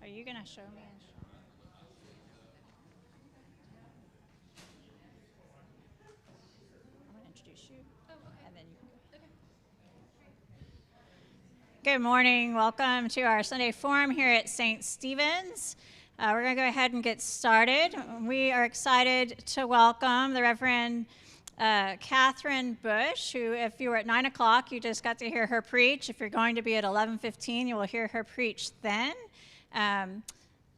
Are you going to show me? I'm going to introduce you, and then you can go. Good morning. Welcome to our Sunday Forum here at St. Stephen's. We're going to go ahead and get started. We are excited to welcome the Reverend Katherine Bush, who, if you were at 9 o'clock, you just got to hear her preach. If you're going to be at 11:15, you will hear her preach then.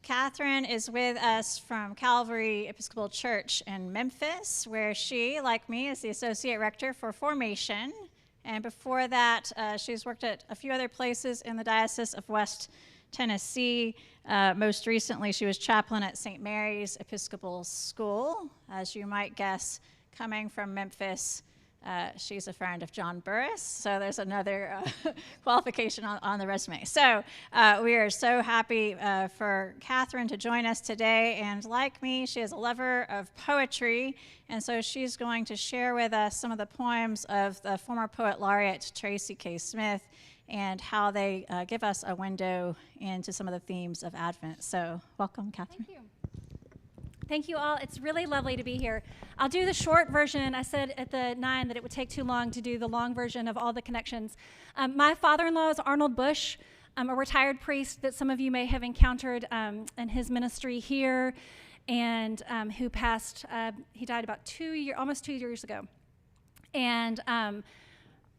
Katherine is with us from Calvary Episcopal Church in Memphis, where she, like me, is the Associate Rector for Formation. And before that, she's worked at a few other places in the Diocese of West Tennessee. Most recently, she was chaplain at St. Mary's Episcopal School. As you might guess, coming from Memphis, she's a friend of John Burris, so there's another qualification on the resume. So we are so happy for Katherine to join us today, and like me, she is a lover of poetry, and so she's going to share with us some of the poems of the former Poet Laureate Tracy K Smith and how they give us a window into some of the themes of Advent. So welcome, Katherine. Thank you. Thank you all. It's really lovely to be here. I'll do the short version. I said at the 9 that it would take too long to do the long version of all the connections. My father-in-law is Arnold Bush, a retired priest that some of you may have encountered in his ministry here, and who passed, he died about almost 2 years ago. And I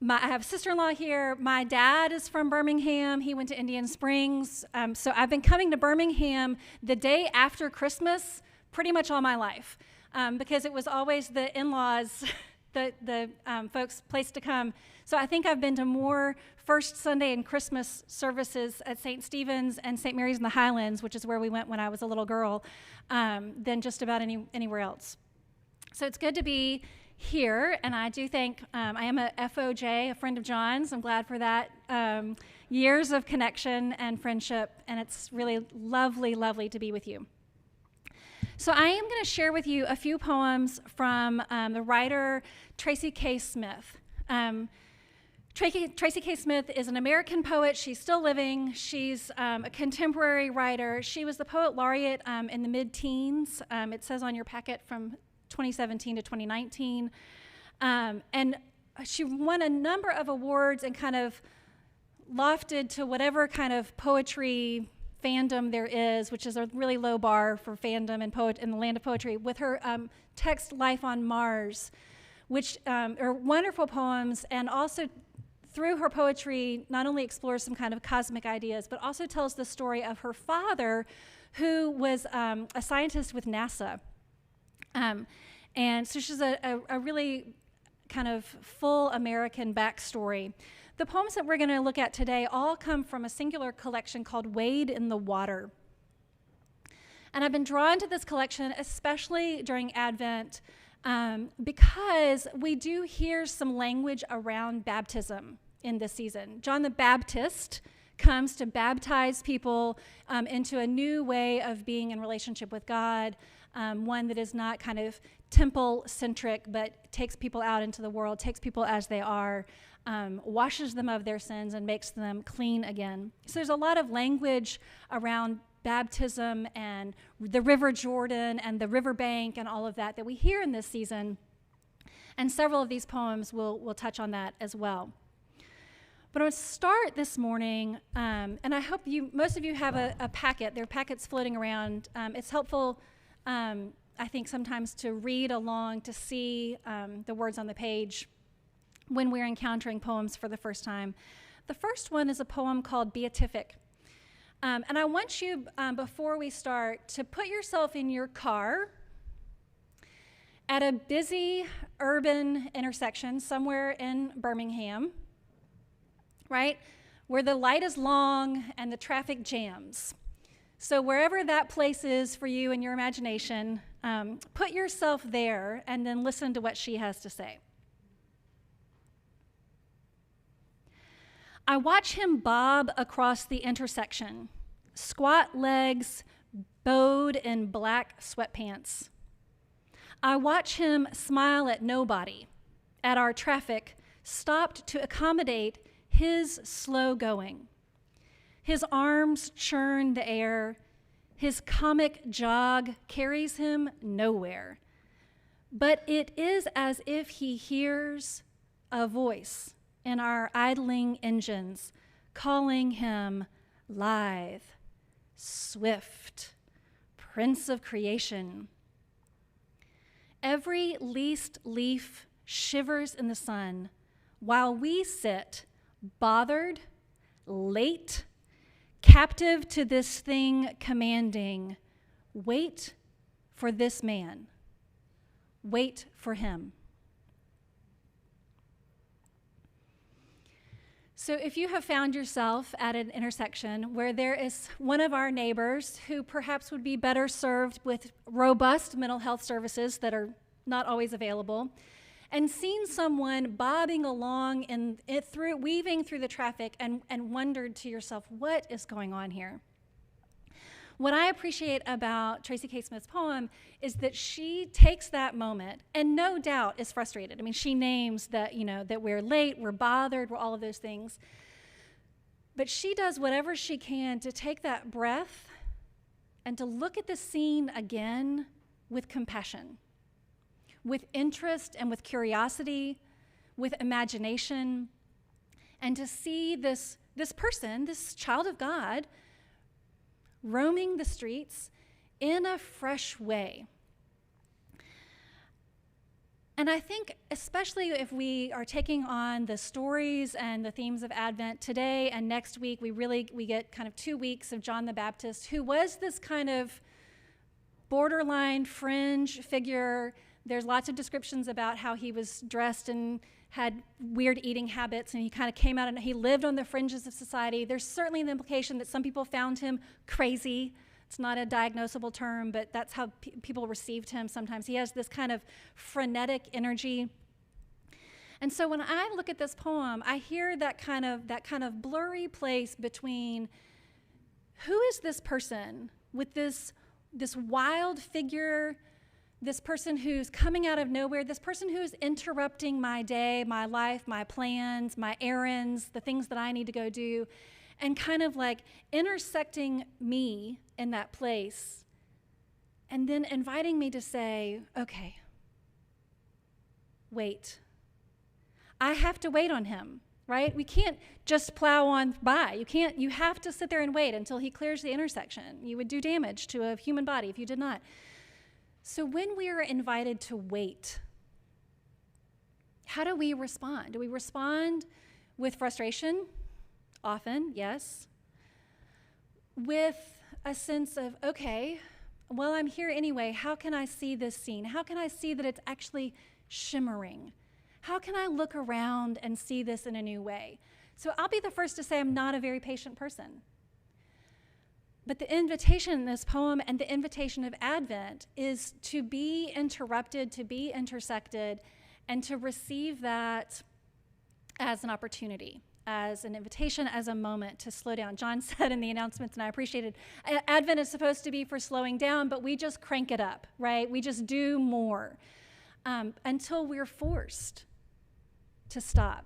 have a sister-in-law here. My dad is from Birmingham. He went to Indian Springs. So I've been coming to Birmingham the day after Christmas pretty much all my life, because it was always the in-laws, the folks' place to come. So I think I've been to more First Sunday and Christmas services at St. Stephen's and St. Mary's in the Highlands, which is where we went when I was a little girl, than just about anywhere else. So it's good to be here, and I do think I am a FOJ, a friend of John's. I'm glad for that. Years of connection and friendship, and it's really lovely, lovely to be with you. So I am going to share with you a few poems from the writer Tracy K Smith. Tracy K Smith is an American poet. She's still living. She's a contemporary writer. She was the Poet Laureate in the mid-teens. It says on your packet from 2017 to 2019. And she won a number of awards and kind of lofted to whatever kind of poetry fandom there is, which is a really low bar for fandom in the land of poetry, with her text Life on Mars, which are wonderful poems, and also through her poetry not only explores some kind of cosmic ideas, but also tells the story of her father, who was a scientist with NASA. And so she's a really kind of full American backstory. The poems that we're going to look at today all come from a singular collection called Wade in the Water. And I've been drawn to this collection, especially during Advent, because we do hear some language around baptism in this season. John the Baptist comes to baptize people into a new way of being in relationship with God, one that is not kind of temple-centric, but takes people out into the world, takes people as they are, washes them of their sins, and makes them clean again. So there's a lot of language around baptism and the River Jordan and the riverbank and all of that we hear in this season. And several of these poems will touch on that as well. But I'm going to start this morning, and I hope most of you have a packet. There are packets floating around. It's helpful, I think, sometimes to read along, to see the words on the page when we're encountering poems for the first time. The first one is a poem called Beatific. And I want you, before we start, to put yourself in your car at a busy urban intersection somewhere in Birmingham, right, where the light is long and the traffic jams. So wherever that place is for you in your imagination, put yourself there and then listen to what she has to say. I watch him bob across the intersection, squat legs bowed in black sweatpants. I watch him smile at nobody, at our traffic stopped to accommodate his slow going. His arms churn the air. His comic jog carries him nowhere. But it is as if he hears a voice in our idling engines calling him lithe, swift, Prince of creation. Every least leaf shivers in the sun while we sit bothered, late, captive to this thing commanding, wait for this man, wait for him. So if you have found yourself at an intersection where there is one of our neighbors who perhaps would be better served with robust mental health services that are not always available, and seen someone bobbing along and weaving through the traffic and wondered to yourself, what is going on here? What I appreciate about Tracy K Smith's poem is that she takes that moment and no doubt is frustrated. I mean, she names that, that we're late, we're bothered, we're all of those things. But she does whatever she can to take that breath and to look at the scene again with compassion, with interest and with curiosity, with imagination, and to see this person, this child of God, roaming the streets in a fresh way. And I think especially if we are taking on the stories and the themes of Advent today and next week, we get kind of 2 weeks of John the Baptist, who was this kind of borderline fringe figure. There's lots of descriptions about how he was dressed and had weird eating habits, and he kind of came out and he lived on the fringes of society. There's certainly an implication that some people found him crazy. It's not a diagnosable term, but that's how people received him sometimes. He has this kind of frenetic energy. And so when I look at this poem, I hear that kind of blurry place between who is this person with this wild figure, this person who's coming out of nowhere, this person who's interrupting my day, my life, my plans, my errands, the things that I need to go do, and kind of like intersecting me in that place, and then inviting me to say, okay, wait. I have to wait on him, right? We can't just plow on by. You have to sit there and wait until he clears the intersection. You would do damage to a human body if you did not. So when we are invited to wait, how do we respond? Do we respond with frustration? Often, yes. With a sense of, okay, well, I'm here anyway. How can I see this scene? How can I see that it's actually shimmering? How can I look around and see this in a new way? So I'll be the first to say I'm not a very patient person. But the invitation in this poem and the invitation of Advent is to be interrupted, to be intersected, and to receive that as an opportunity, as an invitation, as a moment to slow down. John said in the announcements, and I appreciated, Advent is supposed to be for slowing down, but we just crank it up, right? We just do more until we're forced to stop.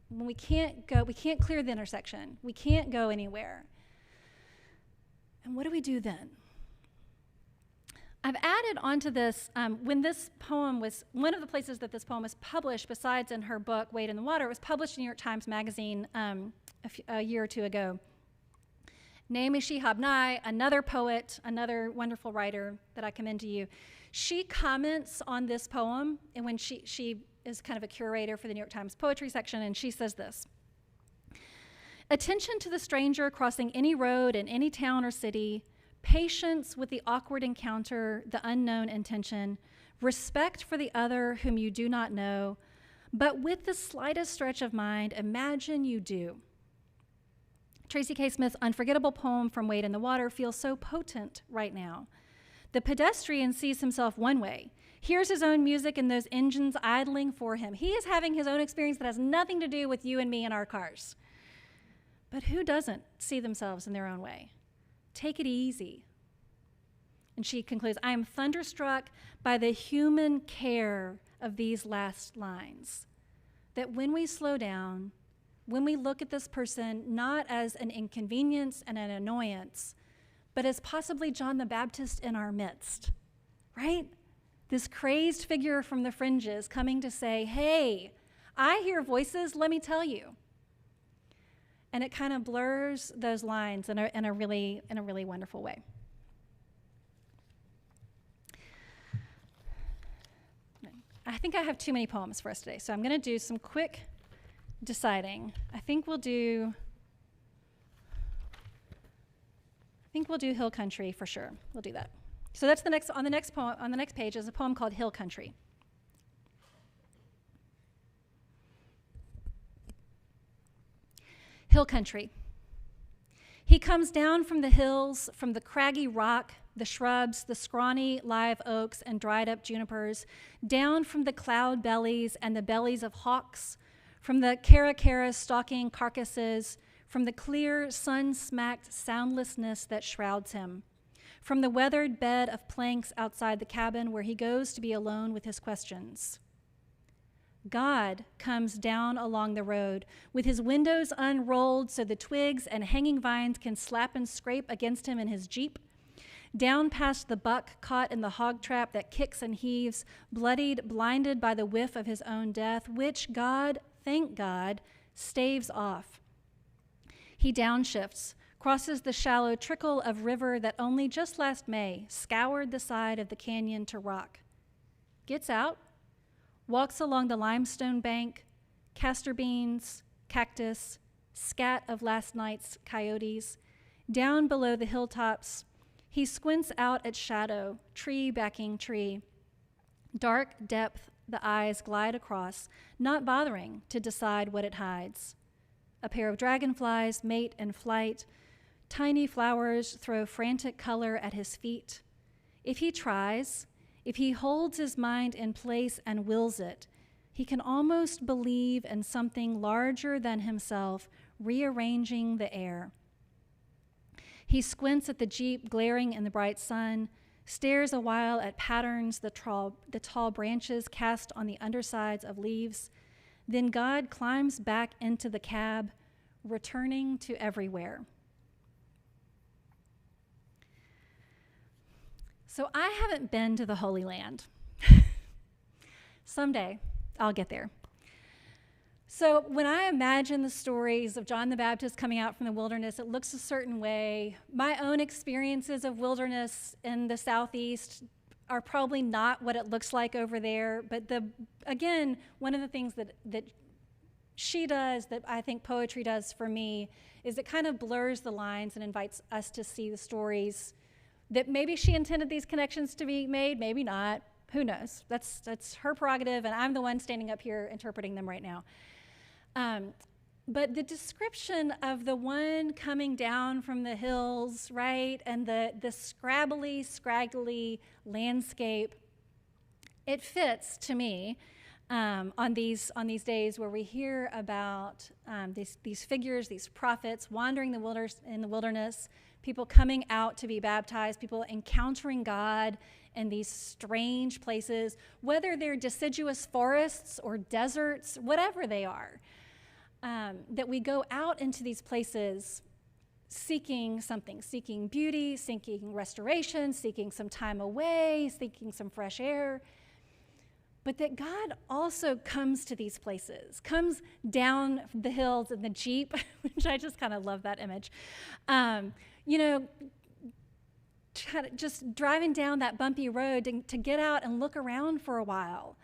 When we can't clear the intersection. We can't go anywhere. And what do we do then? I've added onto this, when this poem was, one of the places that this poem was published, besides in her book, Wade in the Water, it was published in New York Times Magazine a year or two ago. Naomi Shihab Nye, another poet, another wonderful writer that I commend to you, she comments on this poem, and when she is kind of a curator for the New York Times poetry section, and she says this: attention to the stranger crossing any road in any town or city, patience with the awkward encounter, the unknown intention, respect for the other whom you do not know, but with the slightest stretch of mind, imagine you do. Tracy K Smith's unforgettable poem from Wade in the Water feels so potent right now. The pedestrian sees himself one way, hears his own music and those engines idling for him. He is having his own experience that has nothing to do with you and me and our cars. But who doesn't see themselves in their own way? Take it easy. And she concludes, I am thunderstruck by the human care of these last lines, that when we slow down, when we look at this person not as an inconvenience and an annoyance, but as possibly John the Baptist in our midst, right? This crazed figure from the fringes coming to say, hey, I hear voices, let me tell you. And it kind of blurs those lines in a really wonderful way. I think I have too many poems for us today, so I'm going to do some quick deciding. I think we'll do Hill Country for sure. We'll do that. So that's on the next page is a poem called Hill Country. Hill Country. He comes down from the hills, from the craggy rock, the shrubs, the scrawny live oaks and dried up junipers, down from the cloud bellies and the bellies of hawks, from the caracara stalking carcasses, from the clear sun-smacked soundlessness that shrouds him, from the weathered bed of planks outside the cabin where he goes to be alone with his questions. God comes down along the road with his windows unrolled so the twigs and hanging vines can slap and scrape against him in his Jeep, down past the buck caught in the hog trap that kicks and heaves, bloodied, blinded by the whiff of his own death, which God, thank God, staves off. He downshifts, crosses the shallow trickle of river that only just last May scoured the side of the canyon to rock, gets out, walks along the limestone bank, castor beans, cactus, scat of last night's coyotes. Down below the hilltops, he squints out at shadow, tree backing tree. Dark depth the eyes glide across, not bothering to decide what it hides. A pair of dragonflies mate in flight. Tiny flowers throw frantic color at his feet. If he tries, if he holds his mind in place and wills it, he can almost believe in something larger than himself rearranging the air. He squints at the Jeep glaring in the bright sun, stares a while at patterns the tall branches cast on the undersides of leaves. Then God climbs back into the cab, returning to everywhere. So I haven't been to the Holy Land. Someday I'll get there. So when I imagine the stories of John the Baptist coming out from the wilderness, it looks a certain way. My own experiences of wilderness in the Southeast are probably not what it looks like over there. But again, one of the things that she does, that I think poetry does for me, is it kind of blurs the lines and invites us to see the stories that maybe she intended these connections to be made, maybe not. Who knows? That's her prerogative, and I'm the one standing up here interpreting them right now. But the description of the one coming down from the hills, right, and the scrabbly, scraggly landscape, it fits to me on these days where we hear about these figures, these prophets wandering in the wilderness, people coming out to be baptized, people encountering God in these strange places, whether they're deciduous forests or deserts, whatever they are, that we go out into these places seeking something, seeking beauty, seeking restoration, seeking some time away, seeking some fresh air. But that God also comes to these places, comes down the hills in the Jeep, which I just kind of love that image. Just driving down that bumpy road to get out and look around for a while,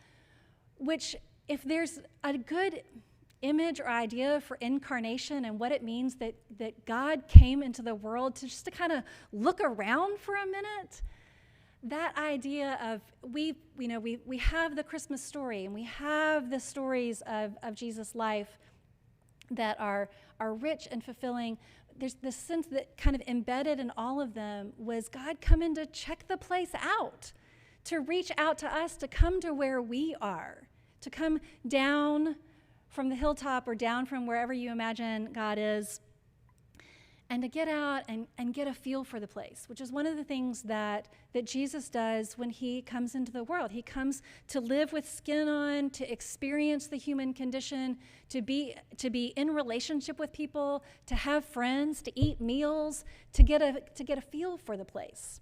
which if there's a good image or idea for incarnation and what it means that God came into the world to kind of look around for a minute, that idea of we have the Christmas story and we have the stories of Jesus' life that are rich and fulfilling. There's this sense that kind of embedded in all of them was God coming to check the place out, to reach out to us, to come to where we are, to come down from the hilltop or down from wherever you imagine God is, and to get out and get a feel for the place, which is one of the things that Jesus does when he comes into the world. He comes to live with skin on, to experience the human condition, to be in relationship with people, to have friends, to eat meals, to get a feel for the place.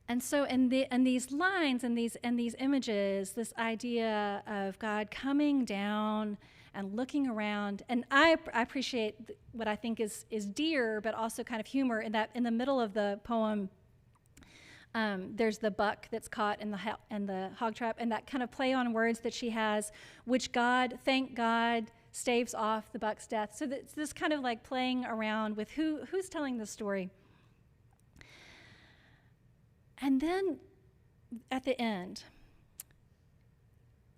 And so in these lines and these images, this idea of God coming down and looking around, and I appreciate what I think is dear, but also kind of humor in that in the middle of the poem, there's the buck that's caught in the hog trap, and that kind of play on words that she has, which thank God, staves off the buck's death. So it's this kind of like playing around with who's telling the story. And then at the end,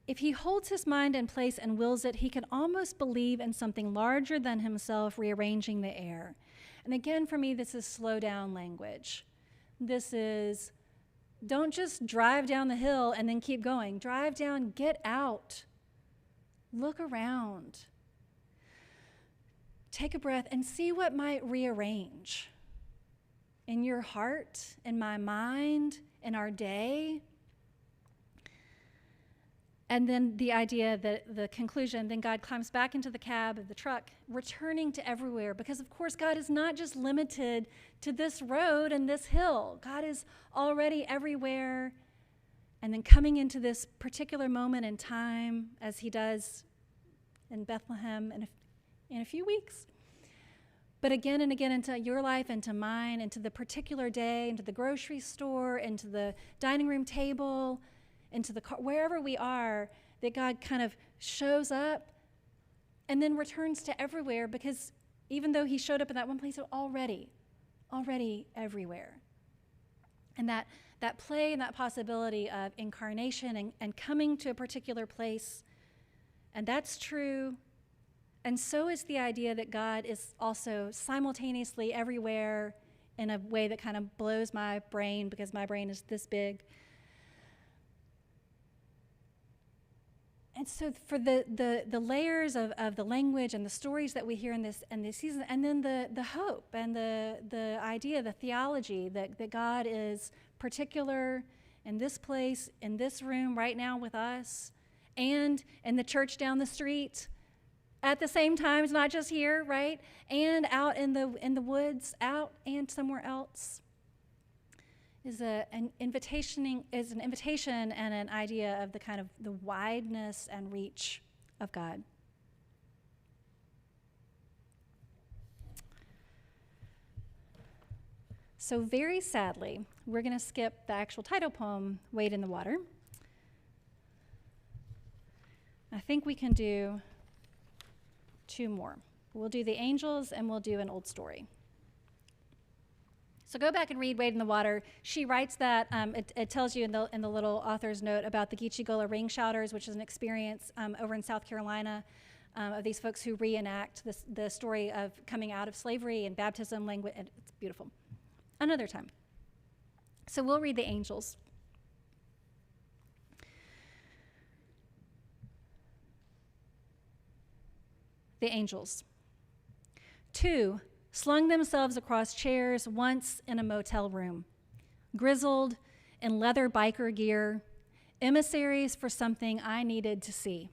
if he holds his mind in place and wills it, he can almost believe in something larger than himself rearranging the air. And again, for me, this is slow down language. This is, don't just drive down the hill and then keep going. Drive down, get out, look around, take a breath and see what might rearrange in your heart, in my mind, in our day. And then the idea that the conclusion, then God climbs back into the cab of the truck, returning to everywhere, because of course God is not just limited to this road and this hill. God is already everywhere. And then coming into this particular moment in time, as he does in Bethlehem in a few weeks, but again and again into your life, into mine, into the particular day, into the grocery store, into the dining room table, into the car, wherever we are, that God kind of shows up and then returns to everywhere, because even though he showed up in that one place, already everywhere. And that play and that possibility of incarnation and coming to a particular place, and that's true. And so is the idea that God is also simultaneously everywhere in a way that kind of blows my brain, because my brain is this big. And so for the layers of the language and the stories that we hear in this season, and then the hope and the idea, the theology that God is particular in this place, in this room right now with us, and in the church down the street at the same time. It's not just here, right? And out in the woods, out and somewhere else. Is an invitation and an idea of the kind of the wideness and reach of God. So very sadly, we're going to skip the actual title poem, Wade in the Water. I think we can do two more. We'll do the angels and we'll do an old story. So go back and read Wade in the Water. She writes that, it tells you in the little author's note about the Geechee Gullah ring shouters, which is an experience over in South Carolina of these folks who reenact the story of coming out of slavery and baptism language, and it's beautiful. Another time. So we'll read the angels. The angels. 2 slung themselves across chairs once in a motel room, grizzled in leather biker gear, emissaries for something I needed to see.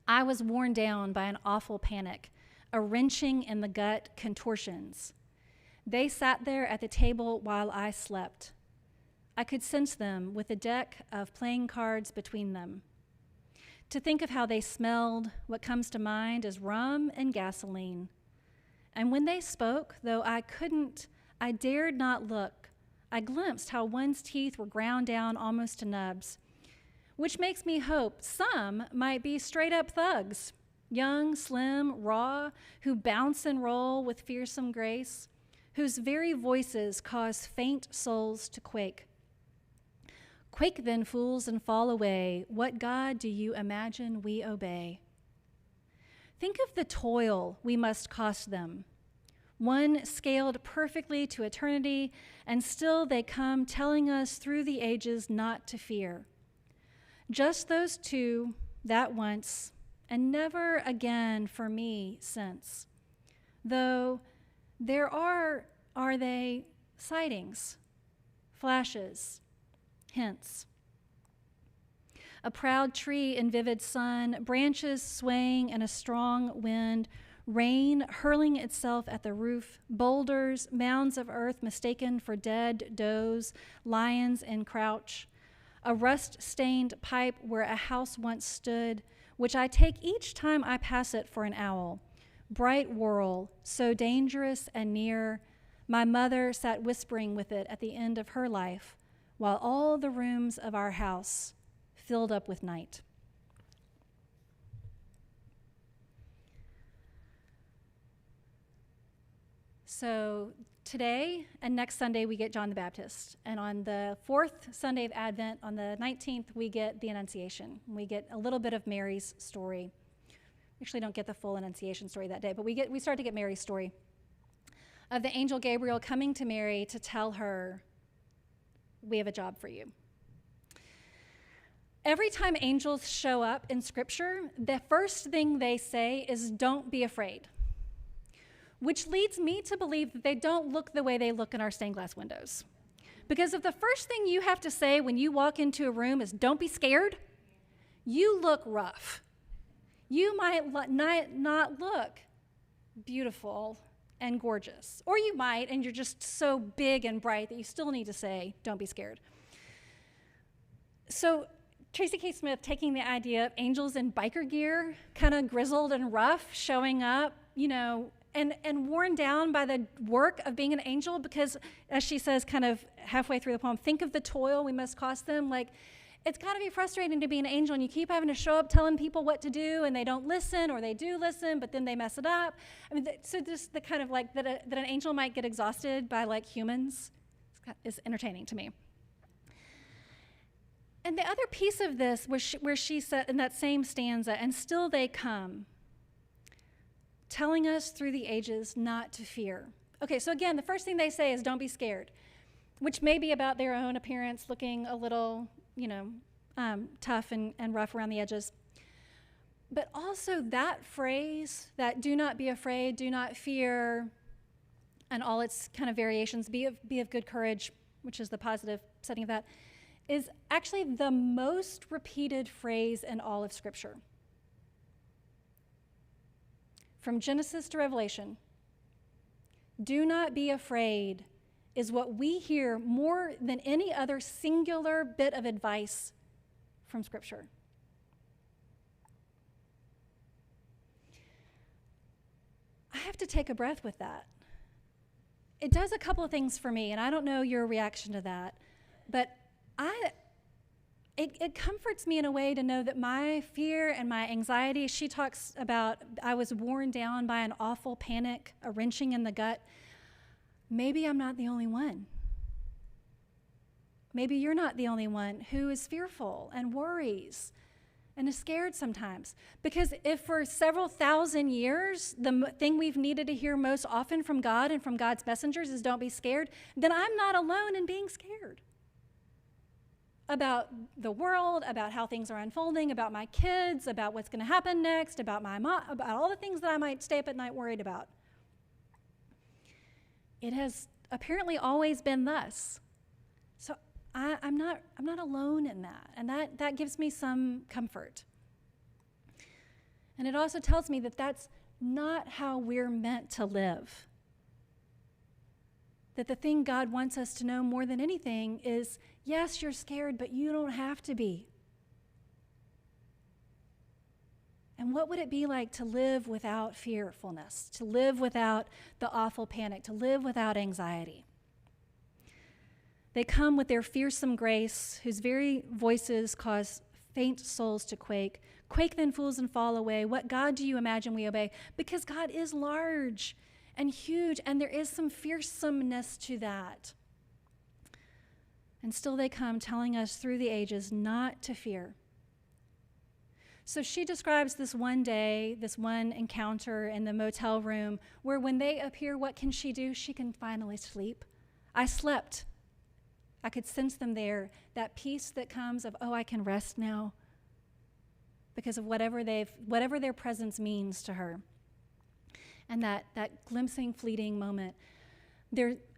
I was worn down by an awful panic, a wrenching in the gut contortions. They sat there at the table while I slept. I could sense them with a deck of playing cards between them. To think of how they smelled, what comes to mind is rum and gasoline. And when they spoke, though I dared not look, I glimpsed how one's teeth were ground down almost to nubs, which makes me hope some might be straight-up thugs, young, slim, raw, who bounce and roll with fearsome grace, whose very voices cause faint souls to quake. Quake then, fools, and fall away. What God do you imagine we obey? Think of the toil we must cost them. One scaled perfectly to eternity, and still they come telling us through the ages not to fear. Just those two, that once, and never again for me since. though there are they sightings, flashes, hints. A proud tree in vivid sun, branches swaying in a strong wind, rain hurling itself at the roof, boulders, mounds of earth mistaken for dead does, lions in crouch, a rust-stained pipe where a house once stood, which I take each time I pass it for an owl. Bright whirl, so dangerous and near, my mother sat whispering with it at the end of her life, while all the rooms of our house filled up with night. So today and next Sunday we get John the Baptist. And on the fourth Sunday of Advent, on the 19th, we get the Annunciation. We get a little bit of Mary's story. We actually don't get the full Annunciation story that day, but we start to get Mary's story of the angel Gabriel coming to Mary to tell her, we have a job for you. Every time angels show up in Scripture, the first thing they say is, don't be afraid, which leads me to believe that they don't look the way they look in our stained glass windows. Because if the first thing you have to say when you walk into a room is, don't be scared, you look rough. You might not look beautiful and gorgeous. Or you might, and you're just so big and bright that you still need to say, don't be scared. So Tracy K Smith taking the idea of angels in biker gear, kind of grizzled and rough, showing up, and worn down by the work of being an angel, because, as she says kind of halfway through the poem, think of the toil we must cost them. Like, it's got to be frustrating to be an angel, and you keep having to show up telling people what to do, and they don't listen, or they do listen, but then they mess it up. I mean, so just the kind of like that an angel might get exhausted by like humans is entertaining to me. And the other piece of this where she said in that same stanza, and still they come, telling us through the ages not to fear. Okay, so again, the first thing they say is don't be scared, which may be about their own appearance looking a little, tough and rough around the edges. But also that phrase, that do not be afraid, do not fear, and all its kind of variations, be of good courage, which is the positive setting of that, is actually the most repeated phrase in all of Scripture. From Genesis to Revelation, do not be afraid is what we hear more than any other singular bit of advice from Scripture. I have to take a breath with that. It does a couple of things for me, and I don't know your reaction to that, but it comforts me in a way to know that my fear and my anxiety, she talks about I was worn down by an awful panic, a wrenching in the gut. Maybe I'm not the only one. Maybe you're not the only one who is fearful and worries and is scared sometimes. Because if for several thousand years, the thing we've needed to hear most often from God and from God's messengers is don't be scared, then I'm not alone in being scared. About the world, about how things are unfolding, about my kids, about what's going to happen next, about my mom, about all the things that I might stay up at night worried about. It has apparently always been thus. So I'm not alone in that, and that gives me some comfort. And it also tells me that that's not how we're meant to live. That the thing God wants us to know more than anything is, yes, you're scared, but you don't have to be. And what would it be like to live without fearfulness, to live without the awful panic, to live without anxiety? They come with their fearsome grace, whose very voices cause faint souls to quake. Quake then, fools, and fall away. What God do you imagine we obey? Because God is large and huge, and there is some fearsomeness to that. And still they come telling us through the ages not to fear. So she describes this one day, this one encounter in the motel room, where when they appear, what can she do? She can finally sleep. I slept. I could sense them there, that peace that comes of, oh, I can rest now, because of whatever their presence means to her. and that glimpsing, fleeting moment.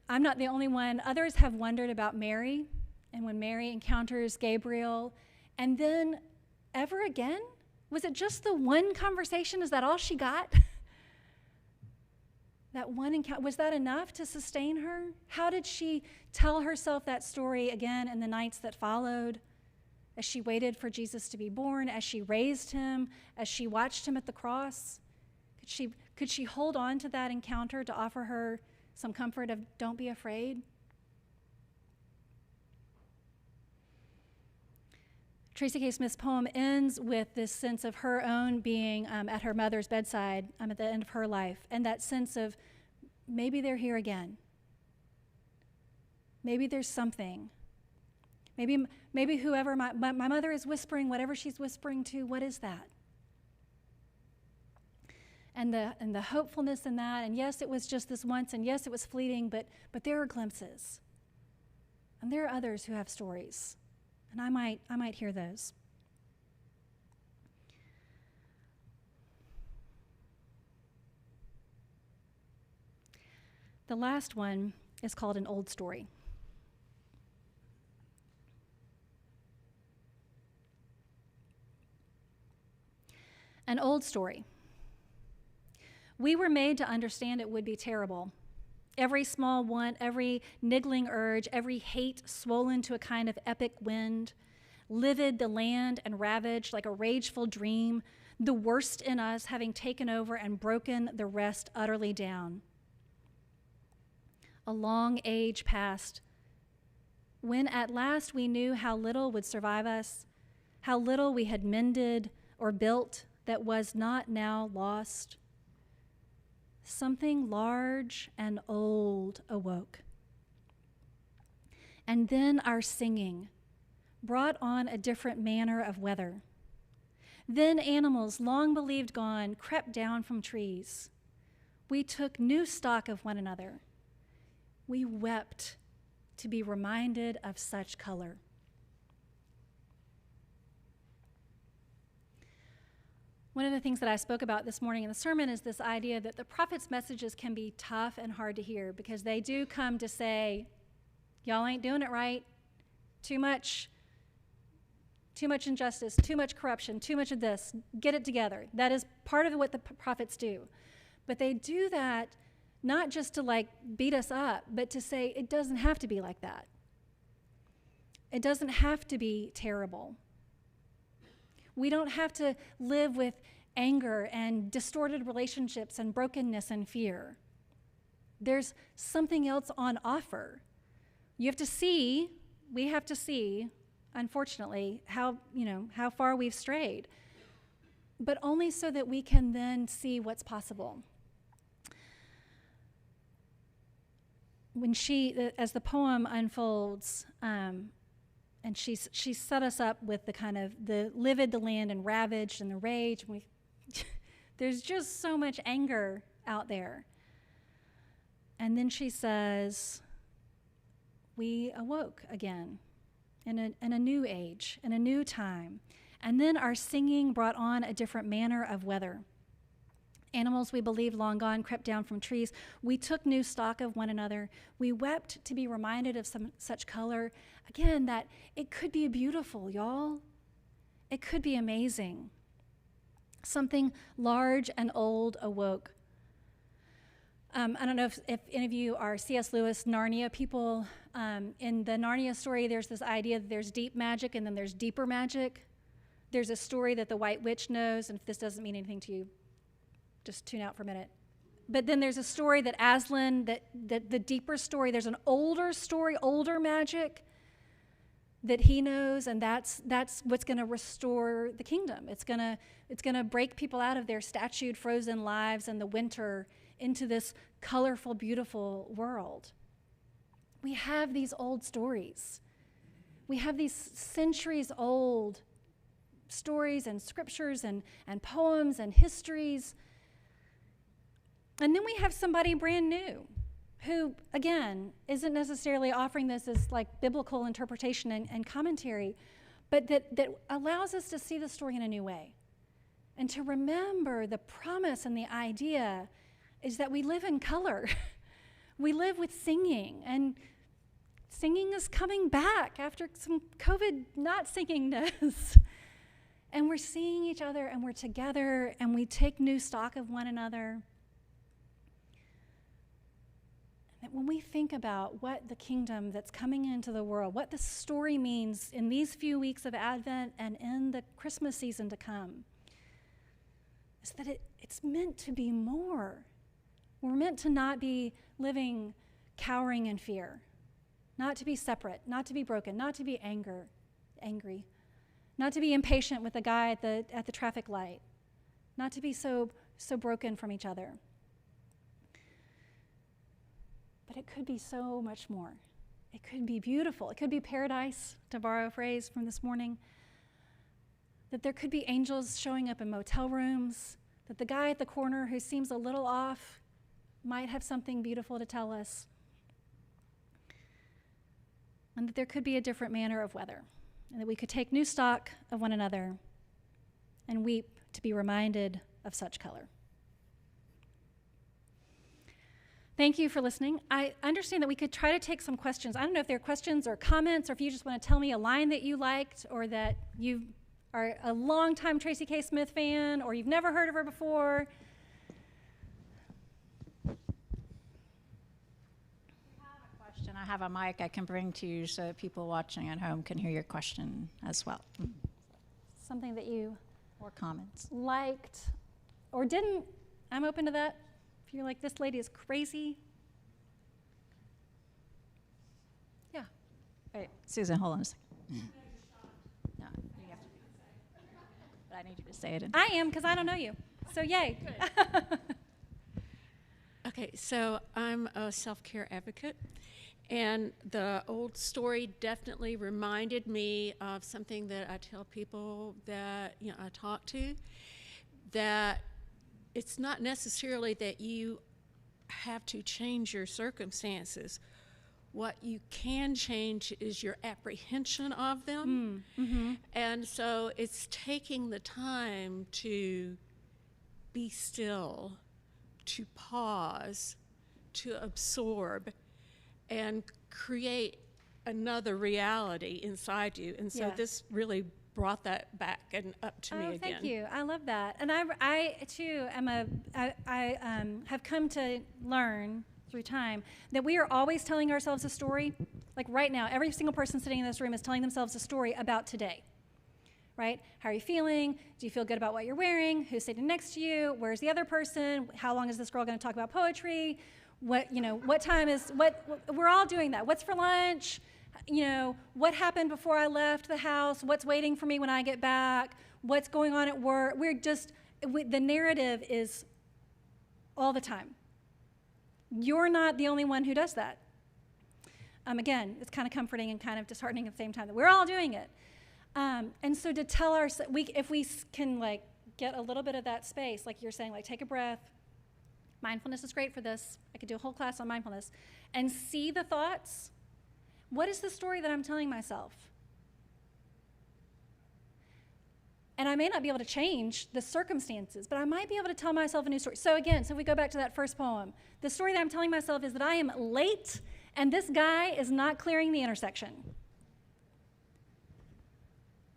I'm not the only one. Others have wondered about Mary, and when Mary encounters Gabriel, and then ever again? Was it just the one conversation? Is that all she got? That one encounter, was that enough to sustain her? How did she tell herself that story again in the nights that followed? As she waited for Jesus to be born, as she raised him, as she watched him at the cross? Could she hold on to that encounter to offer her some comfort of don't be afraid? Tracy K. Smith's poem ends with this sense of her own being at her mother's bedside at the end of her life, and that sense of maybe they're here again. Maybe there's something. Maybe whoever my mother is whispering, whatever she's whispering to, what is that? And the hopefulness in that, and yes, it was just this once, and yes, it was fleeting, but there are glimpses. And there are others who have stories. And I might hear those. The last one is called An Old Story. An old story. We were made to understand it would be terrible. Every small want, every niggling urge, every hate swollen to a kind of epic wind, livid the land and ravaged like a rageful dream, the worst in us having taken over and broken the rest utterly down. A long age passed, when at last we knew how little would survive us, how little we had mended or built that was not now lost. Something large and old awoke. And then our singing brought on a different manner of weather. Then animals, long believed gone, crept down from trees. We took new stock of one another. We wept to be reminded of such color. One of the things that I spoke about this morning in the sermon is this idea that the prophet's messages can be tough and hard to hear because they do come to say, y'all ain't doing it right. Too much injustice, too much corruption, too much of this. Get it together. That is part of what the prophets do. But they do that not just to beat us up, but to say it doesn't have to be like that. It doesn't have to be terrible. We don't have to live with anger and distorted relationships and brokenness and fear. There's something else on offer. We have to see, unfortunately, how far we've strayed, but only so that we can then see what's possible. When as the poem unfolds, and she's set us up with the kind of the livid, the land, and ravaged, and the rage. And there's just so much anger out there. And then she says, we awoke again in a new age, in a new time. And then our singing brought on a different manner of weather. Animals we believed long gone crept down from trees. We took new stock of one another. We wept to be reminded of some such color. Again, that it could be beautiful, y'all. It could be amazing. Something large and old awoke. I don't know if any of you are C.S. Lewis Narnia people. In the Narnia story, there's this idea that there's deep magic and then there's deeper magic. There's a story that the White Witch knows, and if this doesn't mean anything to you, just tune out for a minute. But then there's a story that Aslan, that the deeper story, there's an older story, older magic that he knows, and that's what's going to restore the kingdom. It's going to break people out of their statued, frozen lives in the winter into this colorful, beautiful world. We have these old stories. We have these centuries-old stories and scriptures and poems and histories. And then we have somebody brand new who, again, isn't necessarily offering this as biblical interpretation and commentary, but that allows us to see the story in a new way and to remember the promise and the idea is that we live in color. We live with singing, and singing is coming back after some COVID not singingness. And we're seeing each other, and we're together, and we take new stock of one another. And that when we think about what the kingdom that's coming into the world, what the story means in these few weeks of Advent and in the Christmas season to come, is that it's meant to be more. We're meant to not be living cowering in fear, not to be separate, not to be broken, not to be angry, not to be impatient with the guy at the traffic light, not to be so broken from each other. But it could be so much more. It could be beautiful. It could be paradise, to borrow a phrase from this morning. That there could be angels showing up in motel rooms, that the guy at the corner who seems a little off might have something beautiful to tell us. And that there could be a different manner of weather, and that we could take new stock of one another and weep to be reminded of such color. Thank you for listening. I understand that we could try to take some questions. I don't know if there are questions or comments, or if you just want to tell me a line that you liked, or that you are a longtime Tracy K Smith fan, or you've never heard of her before. I have a mic I can bring to you so that people watching at home can hear your question as well. Something that you or comments liked or didn't. I'm open to that. If you're like, this lady is crazy. Yeah. Wait, Susan, hold on a second. No, you have to. But I need you to say it. I am, because I don't know you. So yay. Okay, so I'm a self-care advocate. And the old story definitely reminded me of something that I tell people that I talk to, that it's not necessarily that you have to change your circumstances. What you can change is your apprehension of them. Mm-hmm. And so it's taking the time to be still, to pause, to absorb, and create another reality inside you. And so this really brought that back and up to me again. Thank you. I love that. And I too have come to learn through time that we are always telling ourselves a story. Like right now, every single person sitting in this room is telling themselves a story about today. Right? How are you feeling? Do you feel good about what you're wearing? Who's sitting next to you? Where's the other person? How long is this girl going to talk about poetry? What time is, we're all doing that. What's for lunch? What happened before I left the house? What's waiting for me when I get back? What's going on at work? The narrative is all the time. You're not the only one who does that. Again, it's kind of comforting and kind of disheartening at the same time that we're all doing it. And so to tell ourselves, if we can get a little bit of that space, like you're saying, take a breath. Mindfulness is great for this. I could do a whole class on mindfulness. And see the thoughts. What is the story that I'm telling myself? And I may not be able to change the circumstances, but I might be able to tell myself a new story. So again, so we go back to that first poem. The story that I'm telling myself is that I am late and this guy is not clearing the intersection.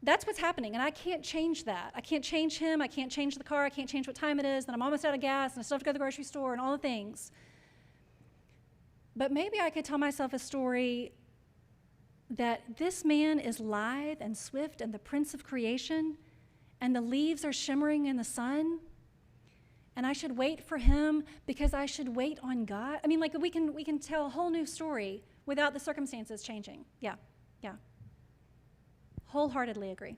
That's what's happening, and I can't change that. I can't change him, I can't change the car, I can't change what time it is, and I'm almost out of gas, and I still have to go to the grocery store, and all the things. But maybe I could tell myself a story that this man is lithe and swift and the prince of creation, and the leaves are shimmering in the sun, and I should wait for him because I should wait on God. I mean, we can tell a whole new story without the circumstances changing. Yeah. Wholeheartedly agree.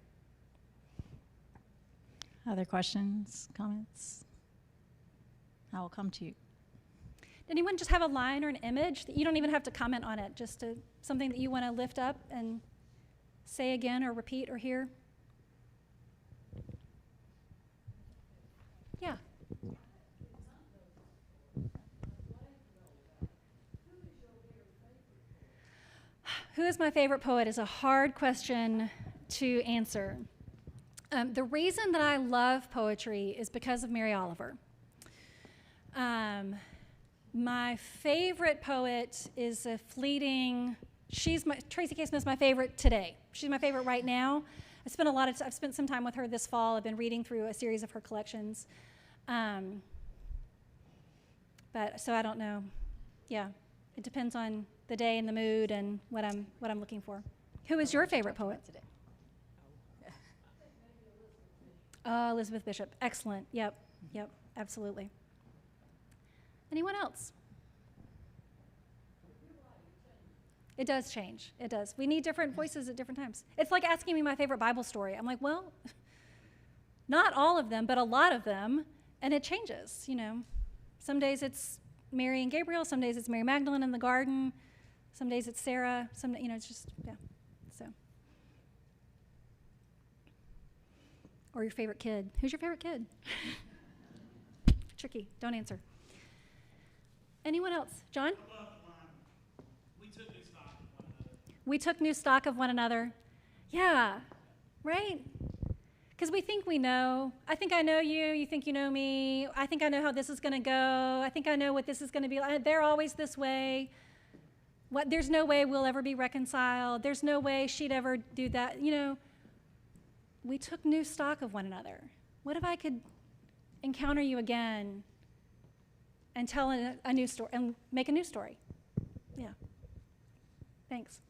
Other questions, comments? I will come to you. Did anyone just have a line or an image that you don't even have to comment on it, just something that you want to lift up and say again or repeat or hear? Yeah. Who is my favorite poet is a hard question to answer. The reason that I love poetry is because of Mary Oliver. My favorite poet is a fleeting. Tracy K Smith's my favorite today. She's my favorite right now. I've spent some time with her this fall. I've been reading through a series of her collections. But so I don't know. Yeah, it depends on the day and the mood and what I'm looking for. Who is your favorite poet today? Oh, Elizabeth Bishop. Excellent. Yep, absolutely. Anyone else? It does change. It does. We need different voices at different times. It's like asking me my favorite Bible story. I'm like, well, not all of them, but a lot of them, and it changes, you know. Some days it's Mary and Gabriel, some days it's Mary Magdalene in the garden, some days it's Sarah, it's just, yeah, so. Or your favorite kid. Who's your favorite kid? Tricky, don't answer. Anyone else? John? We took new stock of one another. Yeah, right? Because we think we know. I think I know you. You think you know me. I think I know how this is going to go. I think I know what this is going to be like. They're always this way. There's no way we'll ever be reconciled. There's no way she'd ever do that. You know, we took new stock of one another. What if I could encounter you again and tell a new story and make a new story? Yeah. Thanks.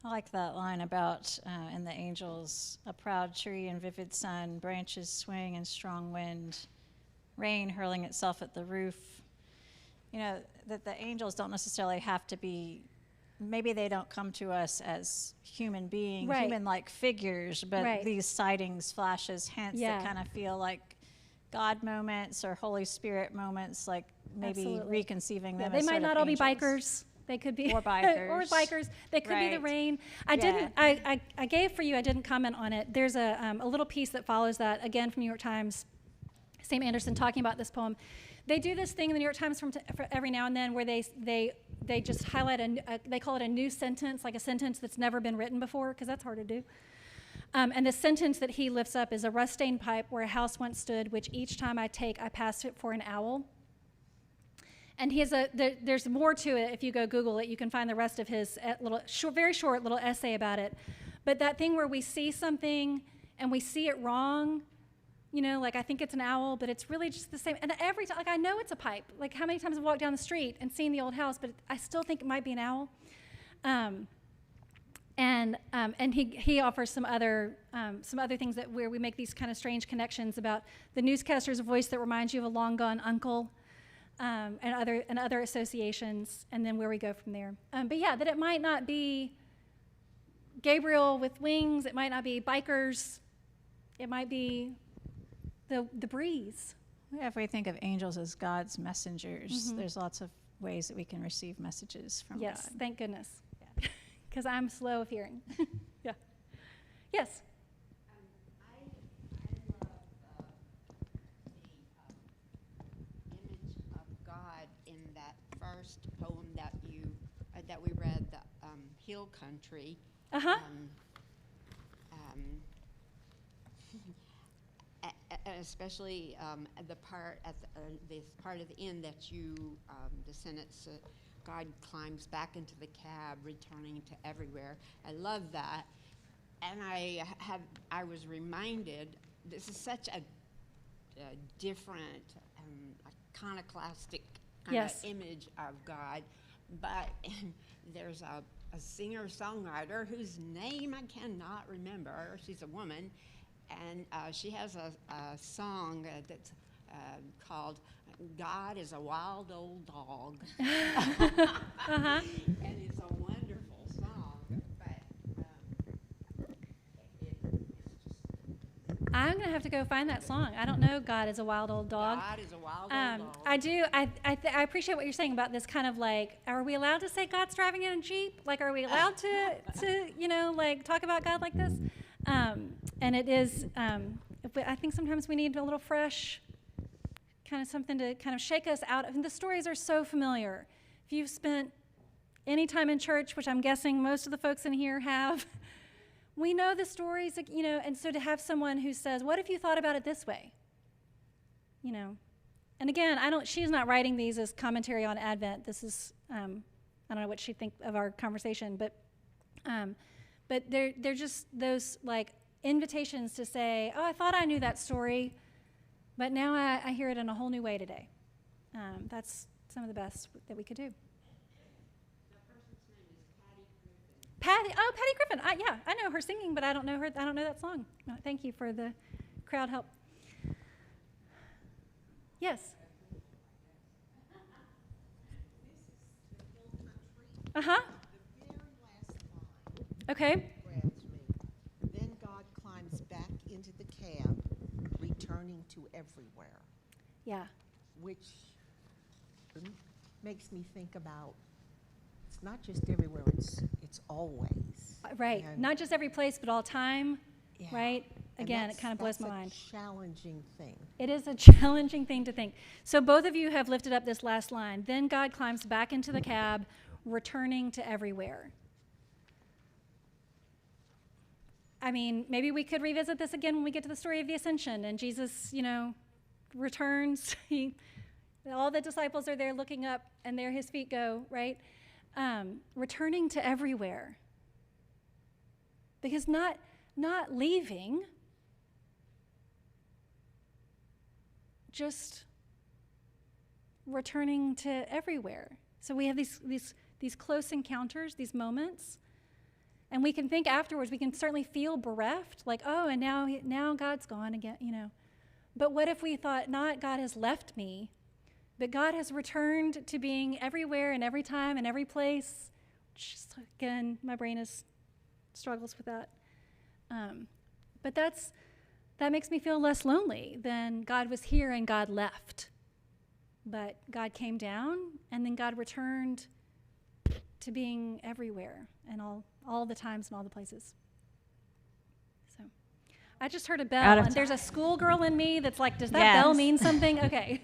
I like that line about in the angels, a proud tree and vivid sun, branches swing in strong wind, rain hurling itself at the roof. You know, that the angels don't necessarily have to be, maybe they don't come to us as human beings, right. human-like figures, but right. these sightings, flashes, hints that kind of feel like God moments or Holy Spirit moments, like maybe Absolutely. reconceiving them They as might sort not of all be angels. bikers. They could be or bikers. or bikers. They could be the Right. rain. I gave for you. I didn't comment on it. There's a little piece that follows that again from New York Times. Sam Anderson talking about this poem. They do this thing in the New York Times for every now and then where they just highlight they call it a new sentence, like a sentence that's never been written before, because that's hard to do. And the sentence that he lifts up is a rust-stained pipe where a house once stood, which each time I take, I pass it for an owl. And there's more to it. If you go Google it, you can find the rest of his very short little essay about it. But that thing where we see something and we see it wrong, you know, like I think it's an owl, but it's really just the same. And every time, like I know it's a pipe. Like how many times I've walked down the street and seen the old house, but I still think it might be an owl. And he offers some other things where we make these kind of strange connections about the newscaster's voice that reminds you of a long gone uncle. And other associations, and then where we go from there. But yeah, that it might not be Gabriel with wings, it might not be bikers, it might be the breeze. Yeah, if we think of angels as God's messengers, there's lots of ways that we can receive messages from Yes, God. thank goodness, because I'm slow of hearing. Yeah. Yes. First poem that we read, the Hill Country. Especially the part at this part of the end that the sentence, God climbs back into the cab, returning to everywhere. I love that, and I was reminded this is such a different iconoclastic kind of image of God, but there's a singer-songwriter whose name I cannot remember. She's a woman, and she has a song that's called "God is a Wild Old Dog," and it's a wonderful song. But I'm going to have to go find that song. I don't know God is a Wild Old Dog. God is a wild old dog. I do. I appreciate what you're saying about this kind of like, are we allowed to say God's driving in a Jeep? Like, are we allowed to you know, like talk about God like this? And it is, I think sometimes we need a little fresh, kind of something to kind of shake us out. I mean, the stories are so familiar. If you've spent any time in church, which I'm guessing most of the folks in here have, we know the stories, you know, and so to have someone who says, what if you thought about it this way? You know, And again, she's not writing these as commentary on Advent. This is, I don't know what she'd think of our conversation, but they're just those like invitations to say, oh, I thought I knew that story, but now I hear it in a whole new way today. That's some of the best that we could do. That person's name is Patty Griffin. Patty Griffin. Yeah, I know her singing, but I don't know her. I don't know that song. Thank you for the crowd help. Yes. The very last line Okay. grabs me. Then God climbs back into the cab, returning to everywhere, Yeah. which makes me think about it's not just everywhere, it's always. Right. And- Not just every place, but all time. Yeah. Right. And Again, it kind of blows my mind. That's a challenging thing. It is a challenging thing to think. So both of you have lifted up this last line. Then God climbs back into the cab, returning to everywhere. I mean, maybe we could revisit this again when we get to the story of the Ascension and Jesus, returns. All the disciples are there looking up, and there his feet go, right? Returning to everywhere. Because not leaving, just returning to everywhere. So we have these close encounters, these moments, and we can think afterwards, we can certainly feel bereft, like, oh, and now God's gone again, But what if we thought, not God has left me, but God has returned to being everywhere and every time and every place? Just, again, my brain struggles with that. But that makes me feel less lonely than God was here and God left. But God came down, and then God returned to being everywhere and all the times and all the places. So I just heard a bell, and there's a schoolgirl in me that's like, does that bell mean something? Okay.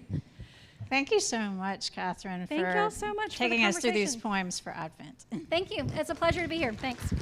Thank you so much, Catherine, Thank y'all so much for the taking us through these conversation. poems for Advent. Thank you. It's a pleasure to be here. Thanks.